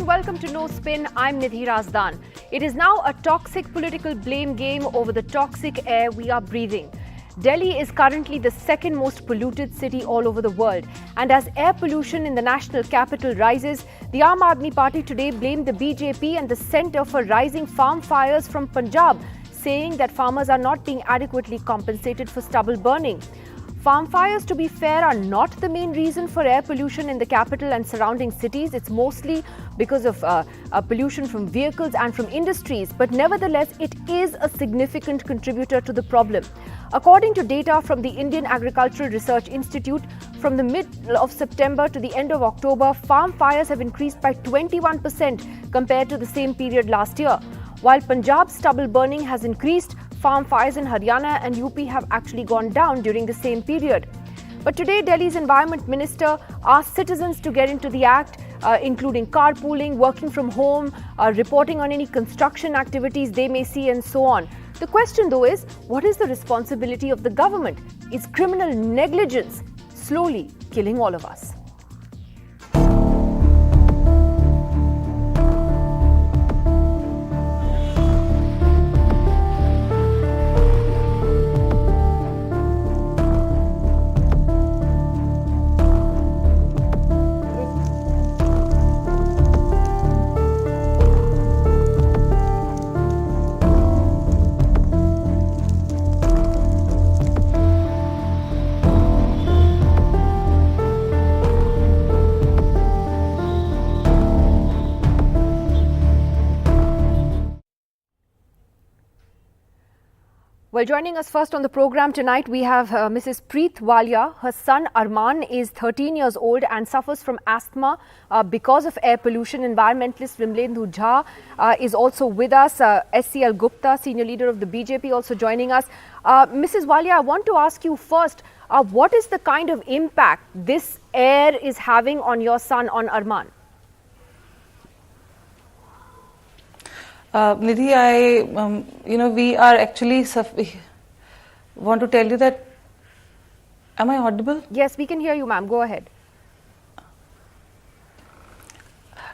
and welcome to No Spin. I'm Nidhi Razdan. It is now a toxic political blame game over the toxic air we are breathing. Delhi is currently the second most polluted city all over the world. And as air pollution in the national capital rises, the Aam Aadmi Party today blamed the BJP and the centre for rising farm fires from Punjab, saying that farmers are not being adequately compensated for stubble burning. Farm fires, to be fair, are not the main reason for air pollution in the capital and surrounding cities. It's mostly because of pollution from vehicles and from industries. But nevertheless, it is a significant contributor to the problem. According to data from the Indian Agricultural Research Institute, from the middle of September to the end of October, farm fires have increased by 21% compared to the same period last year. While Punjab's stubble burning has increased, farm fires in Haryana and UP have actually gone down during the same period. But today, Delhi's Environment Minister asked citizens to get into the act, including carpooling, working from home, reporting on any construction activities they may see and so on. The question though is, what is the responsibility of the government? Is criminal negligence slowly killing all of us? Well, joining us first on the program tonight, we have Mrs. Preet Walia. Her son Arman is 13 years old and suffers from asthma because of air pollution. Environmentalist Vimlendhu Jha is also with us. SCL Gupta, senior leader of the BJP, also joining us. Mrs. Walia, I want to ask you first, what is the kind of impact this air is having on your son, on Arman? Nidhi, we are actually, want to tell you that, am I audible? Yes, we can hear you, ma'am. Go ahead.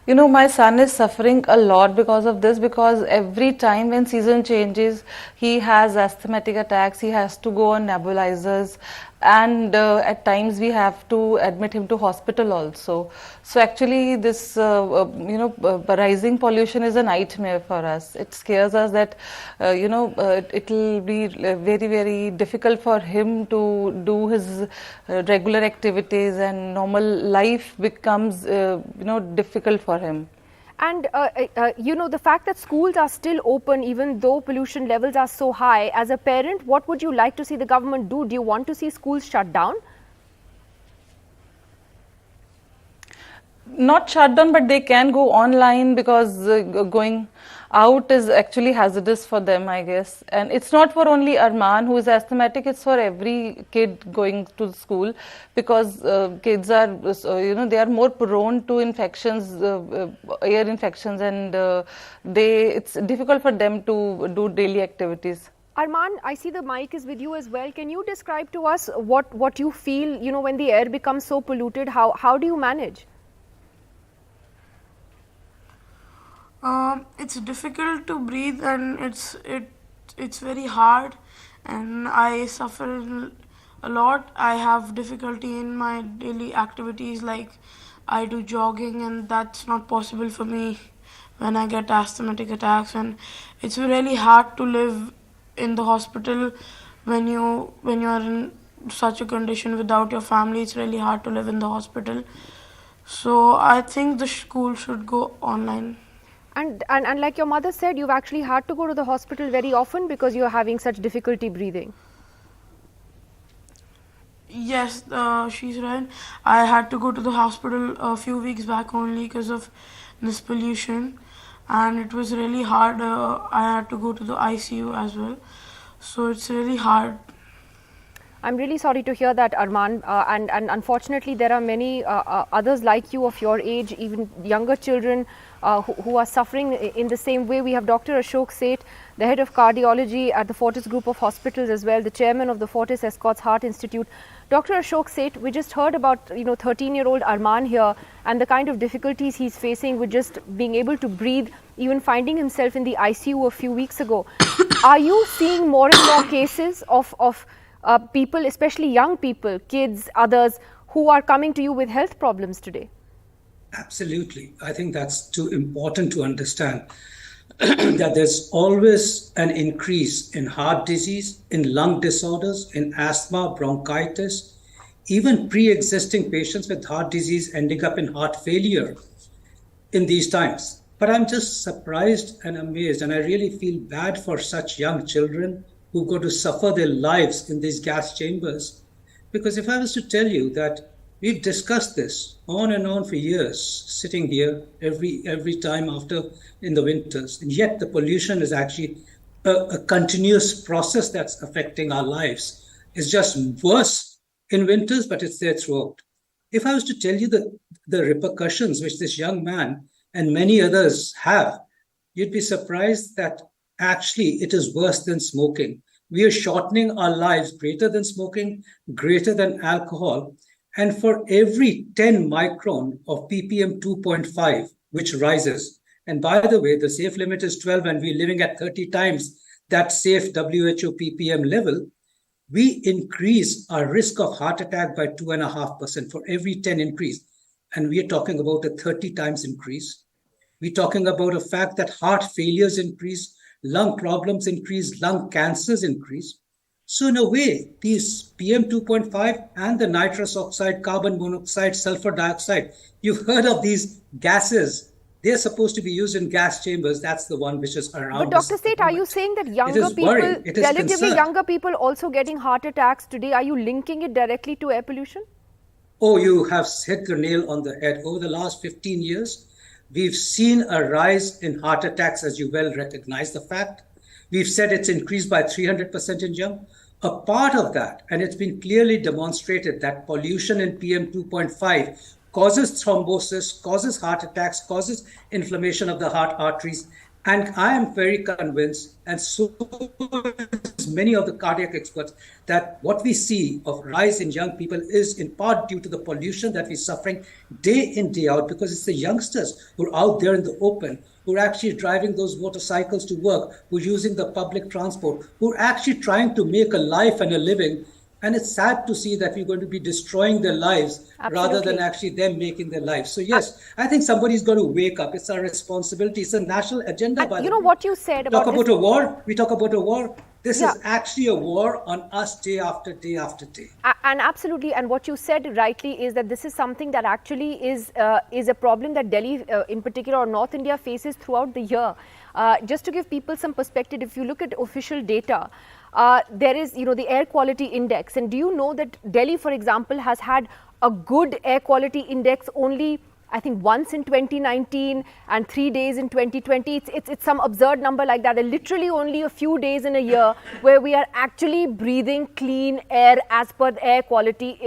You know, my son is suffering a lot because of this, because every time when season changes, he has asthmatic attacks, he has to go on nebulizers, and at times we have to admit him to hospital also. So actually this, rising pollution is a nightmare for us. It scares us that, it will be very, very difficult for him to do his regular activities, and normal life becomes, difficult for him. And, the fact that schools are still open, even though pollution levels are so high, as a parent, what would you like to see the government do? Do you want to see schools shut down? Not shut down, but they can go online, because going out is actually hazardous for them, I guess. And it's not for only Arman who is asthmatic, it's for every kid going to school, because kids are, they are more prone to infections, air infections, and it's difficult for them to do daily activities. Arman, I see the mic is with you as well. Can you describe to us what you feel, when the air becomes so polluted? How do you manage? It's difficult to breathe, and it's very hard, and I suffer a lot. I have difficulty in my daily activities, like I do jogging, and that's not possible for me when I get asthmatic attacks, and it's really hard to live in the hospital when you are in such a condition without your family. It's really hard to live in the hospital. So I think the school should go online. And like your mother said, you've actually had to go to the hospital very often because you're having such difficulty breathing. Yes, she's right. I had to go to the hospital a few weeks back only because of this pollution, and it was really hard. I had to go to the ICU as well, so it's really hard. I'm really sorry to hear that, Arman. And unfortunately, there are many others like you of your age, even younger children who are suffering in the same way. We have Dr. Ashok Seth, the head of cardiology at the Fortis Group of Hospitals as well, the chairman of the Fortis Escorts Heart Institute. Dr. Ashok Seth, we just heard about 13-year-old Arman here and the kind of difficulties he's facing with just being able to breathe, even finding himself in the ICU a few weeks ago. Are you seeing more and more cases of people, especially young people, kids, others, who are coming to you with health problems today? Absolutely. I think that's too important to understand that there's always an increase in heart disease, in lung disorders, in asthma, bronchitis, even pre-existing patients with heart disease ending up in heart failure in these times. But I'm just surprised and amazed, and I really feel bad for such young children who go to suffer their lives in these gas chambers. Because if I was to tell you that we've discussed this on and on for years, sitting here every time after in the winters, and yet the pollution is actually a continuous process that's affecting our lives. It's just worse in winters, but it's there throughout. If I was to tell you the repercussions which this young man and many others have, you'd be surprised that actually it is worse than smoking. We are shortening our lives greater than smoking, greater than alcohol. And for every 10 micron of ppm 2.5, which rises, and by the way, the safe limit is 12 and we're living at 30 times that safe WHO ppm level, we increase our risk of heart attack by 2.5% for every 10 increase. And we are talking about a 30 times increase. We're talking about a fact that heart failures increase, lung problems increase, lung cancers increase. So in a way, these PM 2.5 and the nitrous oxide, carbon monoxide, sulfur dioxide, you've heard of these gases. They're supposed to be used in gas chambers. That's the one which is around. But Dr. Seth, are you saying that younger people, relatively younger people also getting heart attacks today, are you linking it directly to air pollution? Oh, you have hit the nail on the head. Over the last 15 years, we've seen a rise in heart attacks, as you well recognize the fact. We've said it's increased by 300% in young. A part of that, and it's been clearly demonstrated that pollution in PM 2.5 causes thrombosis, causes heart attacks, causes inflammation of the heart arteries. And I am very convinced, and so is many of the cardiac experts, that what we see of rise in young people is in part due to the pollution that we're suffering day in, day out, because it's the youngsters who are out there in the open, who are actually driving those motorcycles to work, who are using the public transport, who are actually trying to make a life and a living. And it's sad to see that we're going to be destroying their lives rather than actually them making their lives. So yes, I think somebody's got to wake up. It's our responsibility. It's a national agenda. By you know what you said about talk about a war. We talk about a war. This is actually a war on us day after day after day. And absolutely. And what you said rightly is that this is something that actually is a problem that Delhi in particular or North India faces throughout the year. Just to give people some perspective, if you look at official data, there is, the air quality index. And do you know that Delhi, for example, has had a good air quality index only, I think, once in 2019 and 3 days in 2020. It's some absurd number like that. And literally only a few days in a year where we are actually breathing clean air as per the air quality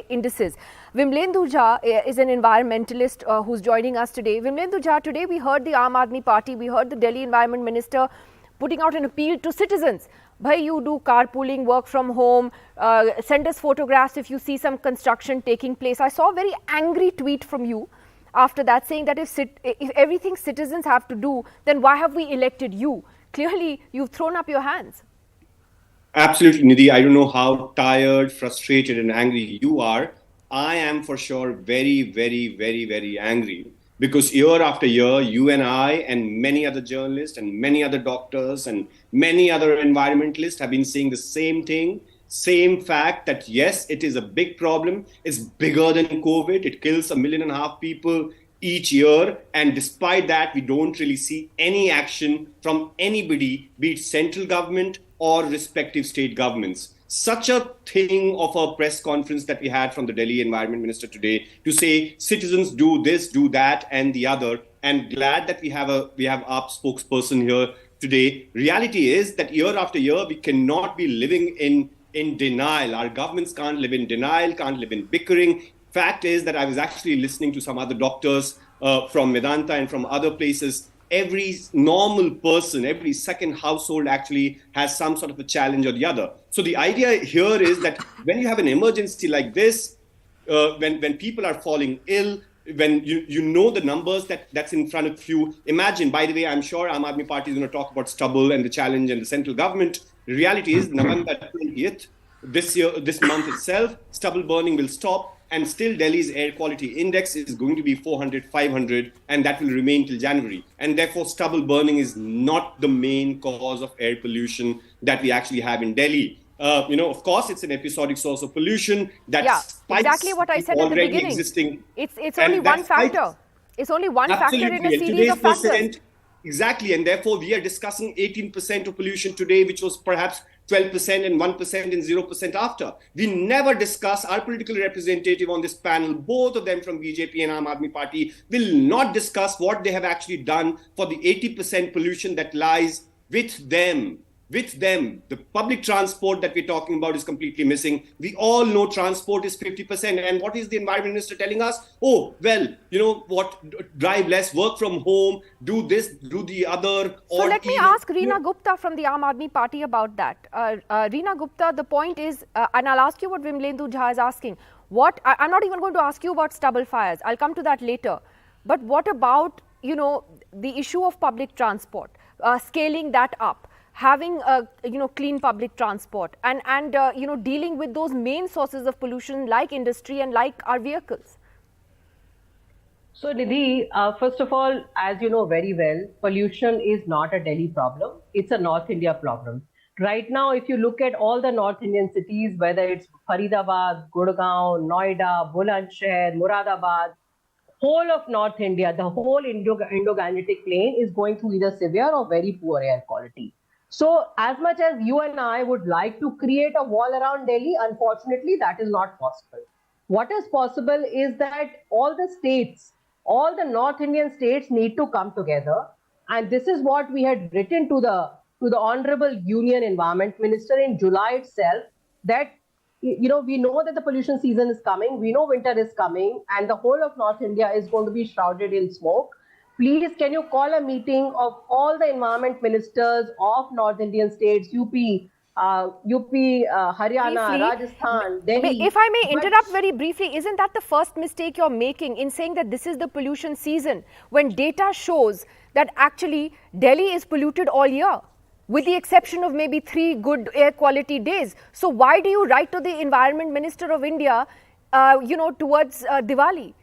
indices. Vimlendu Jha is an environmentalist who's joining us today. Vimlendu Jha, today we heard the Aam Aadmi Party, we heard the Delhi Environment Minister putting out an appeal to citizens. Bhai, you do carpooling, work from home, send us photographs if you see some construction taking place. I saw a very angry tweet from you after that saying that if everything citizens have to do, then why have we elected you? Clearly, you've thrown up your hands. Absolutely, Nidhi. I don't know how tired, frustrated and angry you are. I am for sure very, very, very, very angry. Because year after year, you and I and many other journalists and many other doctors and many other environmentalists have been saying the same thing, same fact that yes, it is a big problem. It's bigger than COVID. It kills 1.5 million people each year. And despite that, we don't really see any action from anybody, be it central government or respective state governments. Such a thing of a press conference that we had from the Delhi Environment Minister today to say citizens do this, do that and the other. And glad that we have our spokesperson here today. Reality is that year after year, we cannot be living in in denial. Our governments can't live in denial, can't live in bickering. Fact is that I was actually listening to some other doctors from Medanta and from other places. Every normal person, every second household actually has some sort of a challenge or the other. So the idea here is that when you have an emergency like this, when people are falling ill, when you know the numbers that's in front of you. Imagine, by the way, I'm sure Aam Aadmi Party is going to talk about Stubble and the challenge and the central government. The reality is November 20th, this month itself, stubble burning will stop, and still Delhi's air quality index is going to be 400, 500, and that will remain till January. And therefore, stubble burning is not the main cause of air pollution that we actually have in Delhi. Of course, it's an episodic source of pollution that spikes exactly what I said at the beginning. Existing, it's only one factor. It's only one factor in a series of factors. Exactly, and therefore we are discussing 18% of pollution today, which was perhaps 12% and 1% and 0% after. We never discuss, our political representative on this panel, both of them from BJP and Aam Aadmi Party, will not discuss what they have actually done for the 80% pollution that lies with them. With them, the public transport that we're talking about is completely missing. We all know transport is 50%. And what is the environment minister telling us? Oh, well, you know what, drive less, work from home, do this, do the other. So let me ask Reena Gupta from the Aam Aadmi Party about that. Reena Gupta, the point is, and I'll ask you what Vimlendu Jha is asking. I'm not even going to ask you about stubble fires. I'll come to that later. But what about, the issue of public transport, scaling that up? Having clean public transport and dealing with those main sources of pollution like industry and like our vehicles? So Nidhi, first of all, as you know very well, pollution is not a Delhi problem. It's a North India problem. Right now, if you look at all the North Indian cities, whether it's Faridabad, Gurgaon, Noida, Bulandshahr, Muradabad, whole of North India, the whole Indo-Gangetic plain is going through either severe or very poor air quality. So as much as you and I would like to create a wall around Delhi, unfortunately, that is not possible. What is possible is that all the states, all the North Indian states need to come together. And this is what we had written to the Honorable Union Environment Minister in July itself, that, we know that the pollution season is coming. We know winter is coming and the whole of North India is going to be shrouded in smoke. Please, can you call a meeting of all the environment ministers of North Indian states, UP, Haryana, briefly, Rajasthan, Delhi. If I may interrupt very briefly, isn't that the first mistake you're making in saying that this is the pollution season, when data shows that actually Delhi is polluted all year, with the exception of maybe 3 good air quality days? So why do you write to the Environment Minister of India, towards Diwali?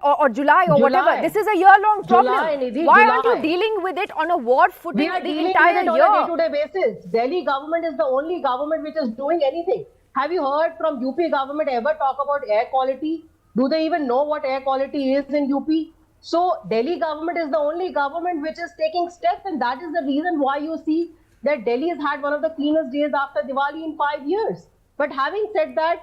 Or July or whatever. This is a year-long problem. Why aren't you dealing with it on a war footing the entire year? We are dealing with it on a day-to-day basis. Delhi government is the only government which is doing anything. Have you heard from UP government ever talk about air quality? Do they even know what air quality is in UP? So Delhi government is the only government which is taking steps, and that is the reason why you see that Delhi has had one of the cleanest days after Diwali in 5 years. But having said that,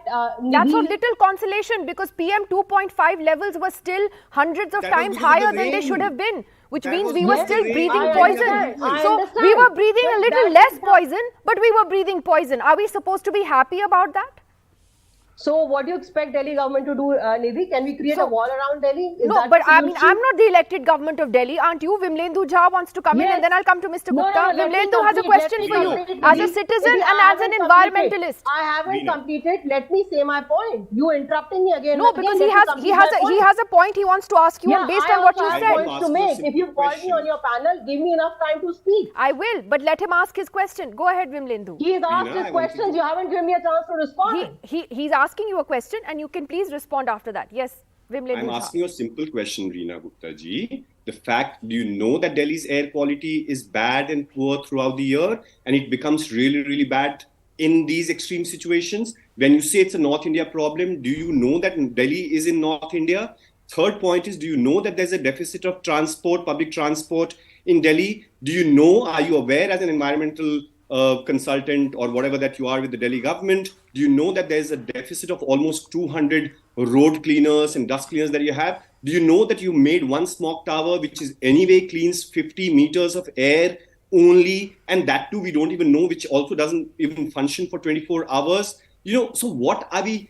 that's of little consolation, because PM 2.5 levels were still hundreds of times higher than they should have been, which means we were still breathing poison. So we were breathing a little less poison, but we were breathing poison. Are we supposed to be happy about that? So what do you expect Delhi government to do, Nidhi? Can we create a wall around Delhi? No, but I mean, I'm not the elected government of Delhi, aren't you? Vimlendu Jha wants to come in, and then I'll come to Mr. Gupta. Vimlendu has a question for you as a citizen and as an environmentalist. I haven't completed. Let me say my point. You interrupting me again. No, because he has a point he wants to ask you, and based on what you said. To make. If you call me on your panel, give me enough time to speak. I will, but let him ask his question. Go ahead, Vimlendu. He's asked his questions. You haven't given me a chance to respond. He's asking you a question, and you can please respond after that. Yes, Vimlendu. I'm asking you a simple question, Reena Gupta ji. The fact, do you know that Delhi's air quality is bad and poor throughout the year, and it becomes really, really bad in these extreme situations? When you say it's a North India problem, do you know that Delhi is in North India? Third point is, do you know that there's a deficit of transport, public transport in Delhi? Do you know, are you aware as an environmental consultant or whatever that you are with the Delhi government, do you know that there's a deficit of almost 200 road cleaners and dust cleaners that you have? Do you know that you made one smog tower which is anyway cleans 50 meters of air only, and that too we don't even know, which also doesn't even function for 24 hours. So what are we,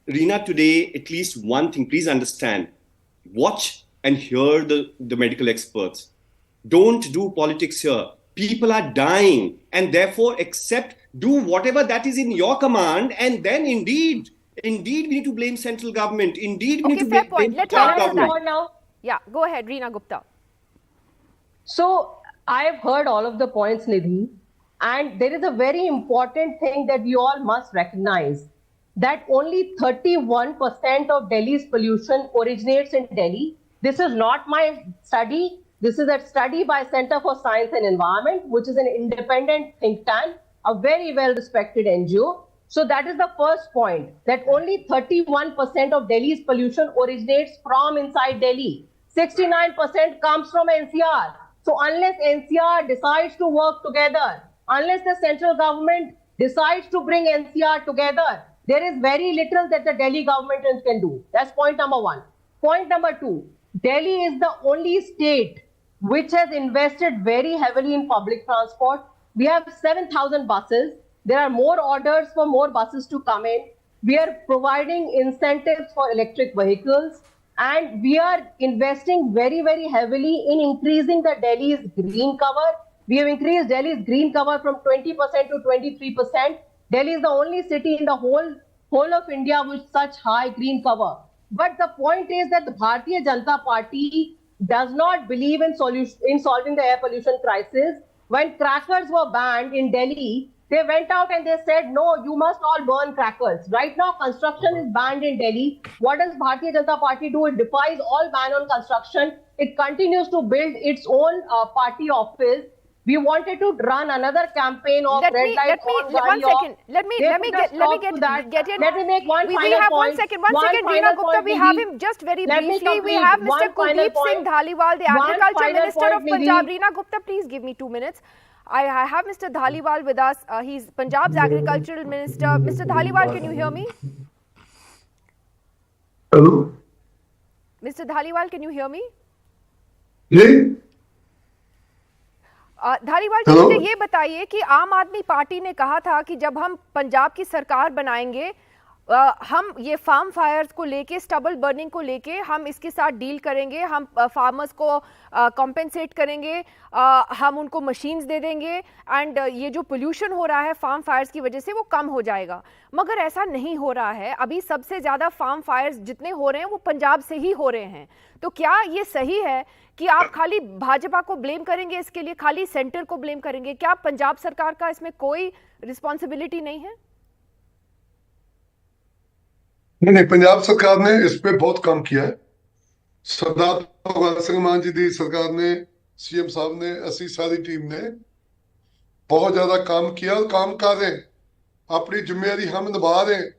Reena, today, at least one thing, please understand, watch and hear the medical experts. Don't do politics here. People are dying, and therefore do whatever that is in your command, and then indeed we need to blame central government. Indeed, we need to fair blame point. Let her Punjab answer government. that. Yeah, go ahead, Reena Gupta. So I've heard all of the points, Nidhi, and there is a very important thing that we all must recognize, that only 31% of Delhi's pollution originates in Delhi. This is not my study. This is a study by Center for Science and Environment, which is an independent think tank, a very well-respected NGO. So that is the first point, that only 31% of Delhi's pollution originates from inside Delhi. 69% comes from NCR. So unless NCR decides to work together, unless the central government decides to bring NCR together, there is very little that the Delhi government can do. That's point number one. Point number two, Delhi is the only state which has invested very heavily in public transport. We have 7,000 buses. There are more orders for more buses to come in. We are providing incentives for electric vehicles. And we are investing very, very heavily in increasing the Delhi's green cover. We have increased Delhi's green cover from 20% to 23%. Delhi is the only city in the whole of India with such high green cover. But the point is that the Bharatiya Janata Party does not believe in solving the air pollution crisis. When crackers were banned in Delhi, they went out and they said, no, you must all burn crackers. Right now, construction is banned in Delhi. What does Bharatiya Janata Party do? It defies all ban on construction. It continues to build its own party office. We wanted to run another campaign of Let me get in. Let me make one we final have point. one second, Reena Gupta, we have him just very briefly. We have Mr. Kuldeep Singh Dhaliwal, the Agriculture Minister of Punjab. Reena Gupta, please give me 2 minutes. I have Mr. Dhaliwal with us. He's Punjab's Agricultural Minister. Mr. Dhaliwal, can you hear me? Hello. Mr. Dhaliwal, can you hear me? जी धारीवाल जी, मुझे ये बताइए कि आम आदमी party ने कहा था कि जब हम पंजाब की सरकार बनाएंगे, हम ये फार्म फायर्स को लेके, स्टबल बर्निंग को लेके हम इसके साथ डील करेंगे, हम फार्मर्स को कॉम्पेंसेट करेंगे, हम उनको मशीन्स दे देंगे एंड ये जो पोल्यूशन हो रहा है फार्म फायर्स की वजह से वो कम हो जाएगा। मगर ऐसा नहीं हो रहा है। अभी सबसे ज़्यादा फार्म फायर्स जितने हो रहे हैं वो पंजाब से ही हो रहे हैं। तो क्या ये सही है कि आप खाली भाजपा को ब्लेम करेंगे इसके लिए, खाली सेंटर को ब्लेम करेंगे? क्या पंजाब सरकार का इसमें कोई रिस्पॉन्सिबिलिटी नहीं है? नहीं, पंजाब सरकार ने इस पे बहुत काम किया है। सरदार भगवंत सिंह मान जी दी सरकार ने, सीएम साहब ने, असी सारी टीम ने बहुत ज्यादा काम किया और काम कर रहे हैं। अपनी जिम्मेदारी हम निभा रहे हैं।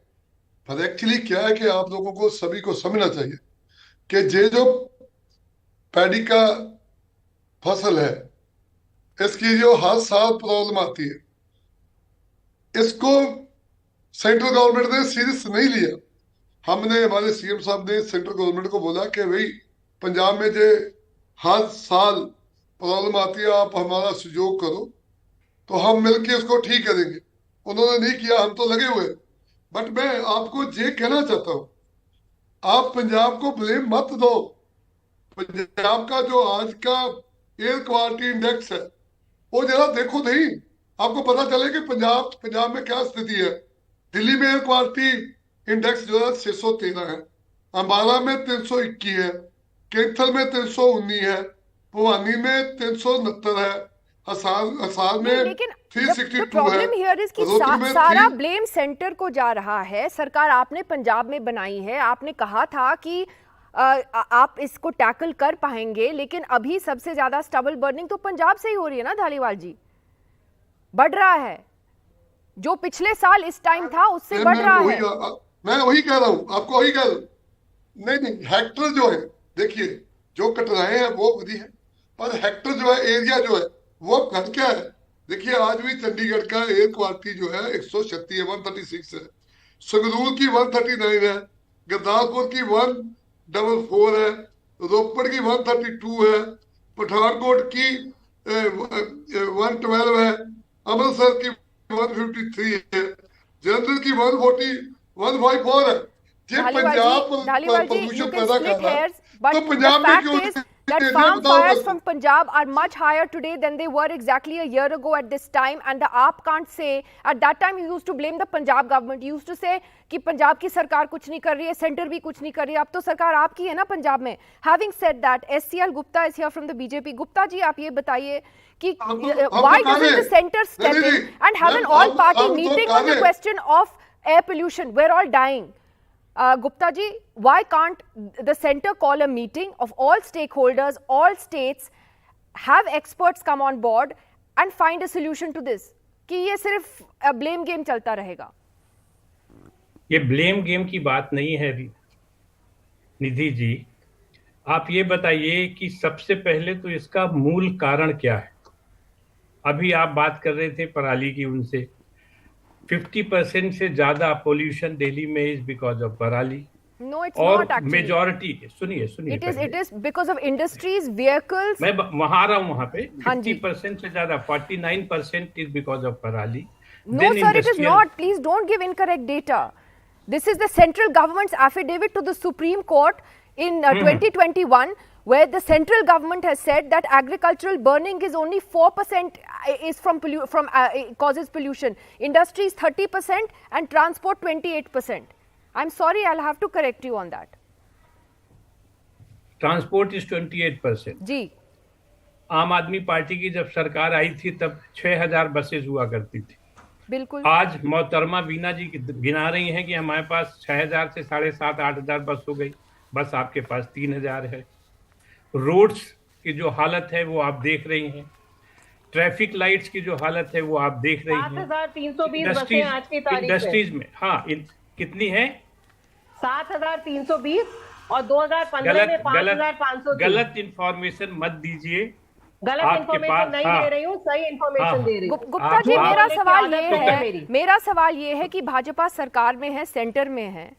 पर एक्चुअली क्या है कि आप लोगों को सभी को समझना चाहिए कि ये जो पैडी का फसल है, इसकी जो हर साल प्रॉब्लम आती है, इसको सेंट्रल गवर्नमेंट ने सीरियस नहीं लिया। हमने, हमारे सीएम साहब ने सेंट्रल गवर्नमेंट को बोला कि भाई पंजाब में जो हर साल प्रॉब्लम आती है, आप हमारा सहयोग करो तो हम मिलके इसको ठीक करेंगे। उन्होंने नहीं किया, हम तो लगे हुए। बट मैं आपको ये कहना चाहता हूं, आप पंजाब को ब्लेम मत दो। पंजाब का जो आज का एयर क्वालिटी इंडेक्स है वो जरा देखो नहीं, आपको पता चले कि पंजाब में क्या स्थिति है। दिल्ली में एयर क्वालिटी इंडेक्स जो है 613 है, अम्बाला में 321 है, कैथल में 319 है, भवानी में 369 है, हसार में 362 प्रॉब्लम हियर इज कि सारा ब्लेम सेंटर को जा रहा है। सरकार आपने पंजाब में बनाई है, आपने कहा था कि आप इसको टैकल कर पाएंगे, लेकिन अभी सबसे ज्यादा स्टबल बर्निंग तो पंजाब से ही हो रही है ना धालीवाल जी, बढ़ रहा है। जो पिछले साल इस टाइम था उससे बढ़ रहा है। मैं वही कह रहा हूं, आपको वही कह रहा हूं। नहीं, हेक्टर जो है, देखिए जो कटराए हैं वो वही है, पर हेक्टर जो है, एरिया जो है वो घट क्या है। देखिए आज भी चंडीगढ़ का एयर क्वालिटी जो है 136 है, 136 है, संगरूर की 139 है, गुरदासपुर की 144 है, रोपड़ की 132 है, पठानकोट की 112 है, अमृतसर की 153 है, जलंधर की 154 है। ये पंजाब Dhaliwal ji, you प्रदूषण can पैदा split कर रहा है, hairs, but तो the पंजाब में fact क्यों is नहीं? that ये farm बताओ fires बस। from Punjab are much higher today than they were exactly a year ago at this time, and the AAP can't say, at that time you used to blame the Punjab government, you used to say कि पंजाब की सरकार कुछ नहीं कर रही है, centre भी कुछ नहीं कर रही है, अब तो सरकार आपकी है ना पंजाब में. Having said that, SCL Gupta is here from the BJP. Gupta ji, आप ये बताइए कि why doesn't the center step in and have an all-party meeting on the question of air pollution? We're all dying. Gupta ji, why can't the center call a meeting of all stakeholders, all states, have experts come on board and find a solution to this? कि ये सिर्फ blame game चलता रहेगा. ये blame game की बात नहीं है निधि जी. आप ये बताइए कि सबसे पहले तो इसका मूल कारण क्या है. अभी आप बात कर रहे थे पराली की, उनसे 50% से ज्यादा पोल्यूशन दिल्ली में इज बिकॉज ऑफ पराली. No, it's और not actually. मेजॉरिटी, सुनिए It is because of industries, vehicles. मैं वहां आ रहा हूं, वहां पे हाँ जी. 50% से ज्यादा 49% इज बिकॉज ऑफ पराली. No, sir, it is not. Please don't give incorrect data. This is the central government's affidavit to the Supreme Court in 2021, where the central government has said that agricultural burning is only 4% is from causes pollution. Industry is 30% and transport 28%. I'm sorry, I'll have to correct you on that. Transport is 28%. जी. आम आदमी party की जब सरकार आई थी तब 6000 buses हुआ करती थी. बिल्कुल. आज मोहतरमा बीना जी गिना रही हैं कि हमारे पास 6000 से 7,500-8,000 बस हो गई. बस आपके पास 3000 है. रोड्स की जो हालत है वो आप देख रही हैं. ट्रैफिक लाइट्स की जो हालत है वो आप देख रही हैं. 7,320 बसें आज की तारीख इंडस्ट्रीज में, हाँ, कितनी है? 7,320 और 2015 में 5,500. गलत इंफॉर्मेशन मत दीजिए. गलत इंफॉर्मेशन नहीं दे रही हूँ, सही इंफॉर्मेशन दे रही हूँ. गुप्ता जी, मेरा सवाल ये है कि भाजपा सरकार में है, सेंटर में है,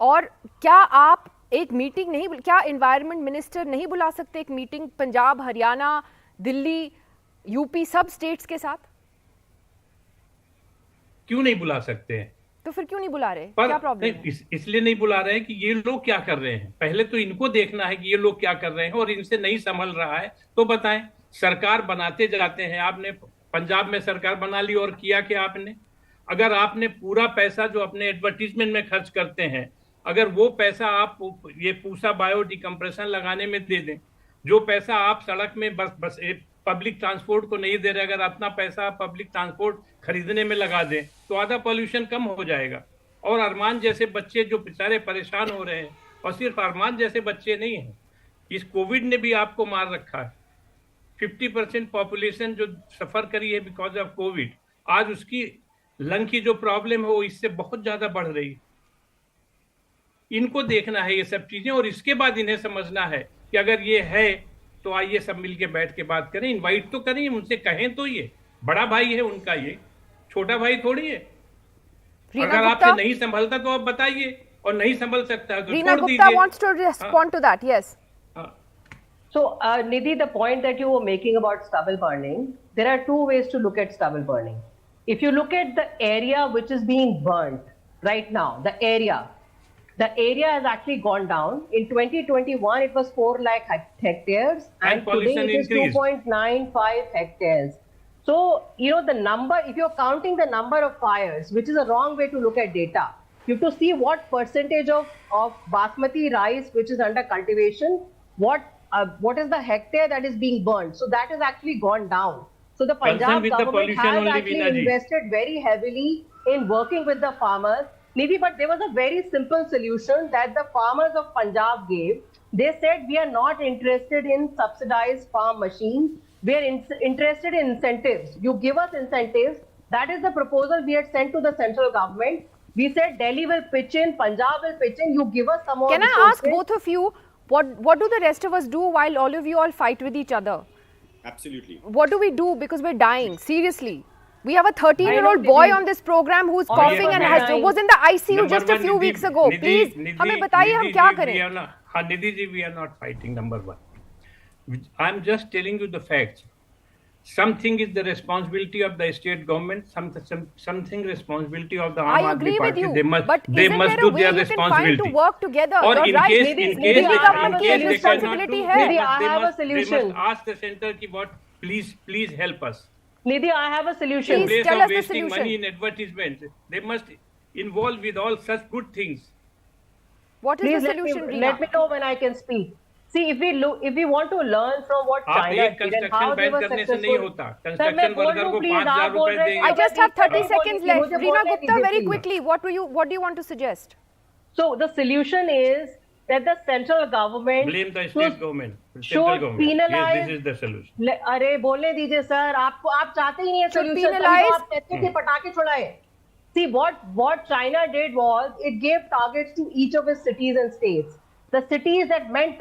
और क्या आप एक मीटिंग नहीं, क्या एनवायरनमेंट मिनिस्टर नहीं बुला सकते एक मीटिंग पंजाब, हरियाणा, दिल्ली, यूपी, सब स्टेट्स के साथ? क्यों नहीं बुला सकते हैं? तो फिर क्यों नहीं बुला रहे? क्या प्रॉब्लम है? इसलिए नहीं बुला रहे हैं कि ये लोग क्या कर रहे हैं. पहले तो इनको देखना है कि ये लोग क्या कर रहे हैं, और इनसे नहीं संभल रहा है तो बताएं. सरकार बनाते जाते हैं. आपने पंजाब में सरकार बना ली और किया क्या आपने? अगर आपने पूरा पैसा जो अपने एडवर्टीजमेंट में खर्च करते हैं, अगर वो पैसा आप ये पूसा बायो डिकम्प्रेशन लगाने में दे दें, जो पैसा आप सड़क में बस पब्लिक ट्रांसपोर्ट को नहीं दे रहे, अगर अपना पैसा पब्लिक ट्रांसपोर्ट खरीदने में लगा दें तो आधा पॉल्यूशन कम हो जाएगा. और अरमान जैसे बच्चे जो बेचारे परेशान हो रहे हैं, और सिर्फ अरमान जैसे बच्चे नहीं हैं, इस कोविड ने भी आपको मार रखा है. 50% पॉपुलेशन जो सफर करी है बिकॉज ऑफ कोविड, आज उसकी लंग की जो प्रॉब्लम है वो इससे बहुत ज्यादा बढ़ रही है. इनको देखना है ये सब चीजें, और इसके बाद इन्हें समझना है कि अगर ये है तो आइए सब मिलके बैठ के बात करें. इनवाइट तो करें, उनसे कहें तो. ये बड़ा भाई है उनका, ये छोटा भाई थोड़ी है. अगर आपसे नहीं संभलता तो आप बताइए, और नहीं संभल सकता है तो छोड़ दीजिए. Gupta wants to respond to that. Yes. So, Nidhi, the point that you were making about stubble burning, there are two ways to look at stubble burning. If you look at the area which is being burnt right now, the area has actually gone down. In 2021, it was 4 lakh hectares, and today it is 2.95 hectares. So, you know, the number, if you're counting the number of fires, which is a wrong way to look at data, you have to see what percentage of basmati rice which is under cultivation, what is the hectare that is being burned. So that has actually gone down. So the Punjab government has actually invested very heavily in working with the farmers. Maybe, but there was a very simple solution that the farmers of Punjab gave. They said, we are not interested in subsidized farm machines. We are interested in incentives. You give us incentives. That is the proposal we had sent to the central government. We said Delhi will pitch in, Punjab will pitch in. You give us some more. Can I ask both of you, what do the rest of us do while all of you all fight with each other? Absolutely. What do we do? Because we're dying. Seriously. We have a 13-year-old boy on this program who's coughing and was in the ICU just a few weeks ago. Please, हमें बताइए हम क्या करें? हाँ, Nidhi ji, we are not fighting. Number one, I'm just telling you the facts. something is the responsibility of the state government, something responsibility of the I Aam Aadmi agree with Party. you, They must but they isn't must there do a way their you can find responsibility. to work together? Or You're in right. case Maybe in case government they की cannot responsibility do, है. Nidhi, I have a they solution. must ask the center ki what, please help us. Nidhi, I have a solution. In Please place tell of us the wasting solution. money in advertisements, they must involve with all such good things. What is Please the solution, Reena? let me know when I can speak. See, if we want to learn from what आप China एक did and how construction they ban वere करने से नहीं successful. होता. Sir, मैं construction बोल worker दूं, को please, 5,000 आप बोल रुपए रहे हैं देंगे. I just have 30 seconds left. मुझे Reena बोलने Gupta, दीजिए, very please. quickly, what do you want to suggest? So the solution is that the central government Blame the state government, central should government. penalize. Yes, this is the solution. अरे बोलने दीजिए sir, आपको आप चाहते ही नहीं है Should solution, तभी penalize. तो आप कहते थे पटाखे छुड़ाए. See what China did was it gave targets to each of its cities and states. The cities that met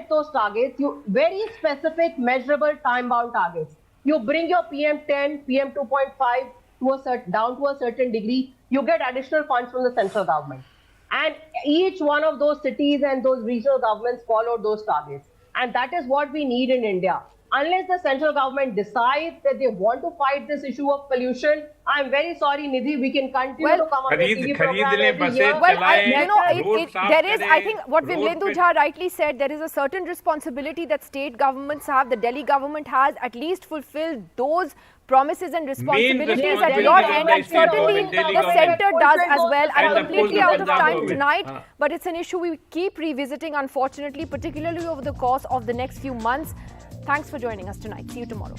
those targets, you very specific, measurable, time-bound targets. You bring your PM10, PM 2.5 down to a certain degree, you get additional funds from the central government. And each one of those cities and those regional governments followed those targets. And that is what we need in India. Unless the central government decides that they want to fight this issue of pollution, I'm very sorry, Nidhi, we can continue to come on the TV program every year. Well, there is, I think what Vimlendu Jha rightly said, there is a certain responsibility that state governments have, the Delhi government has at least fulfilled those promises and responsibilities at your end, and certainly the centre does as well. I'm completely out of time tonight, but it's an issue we keep revisiting, unfortunately, particularly over the course of the next few months. Thanks for joining us tonight. See you tomorrow.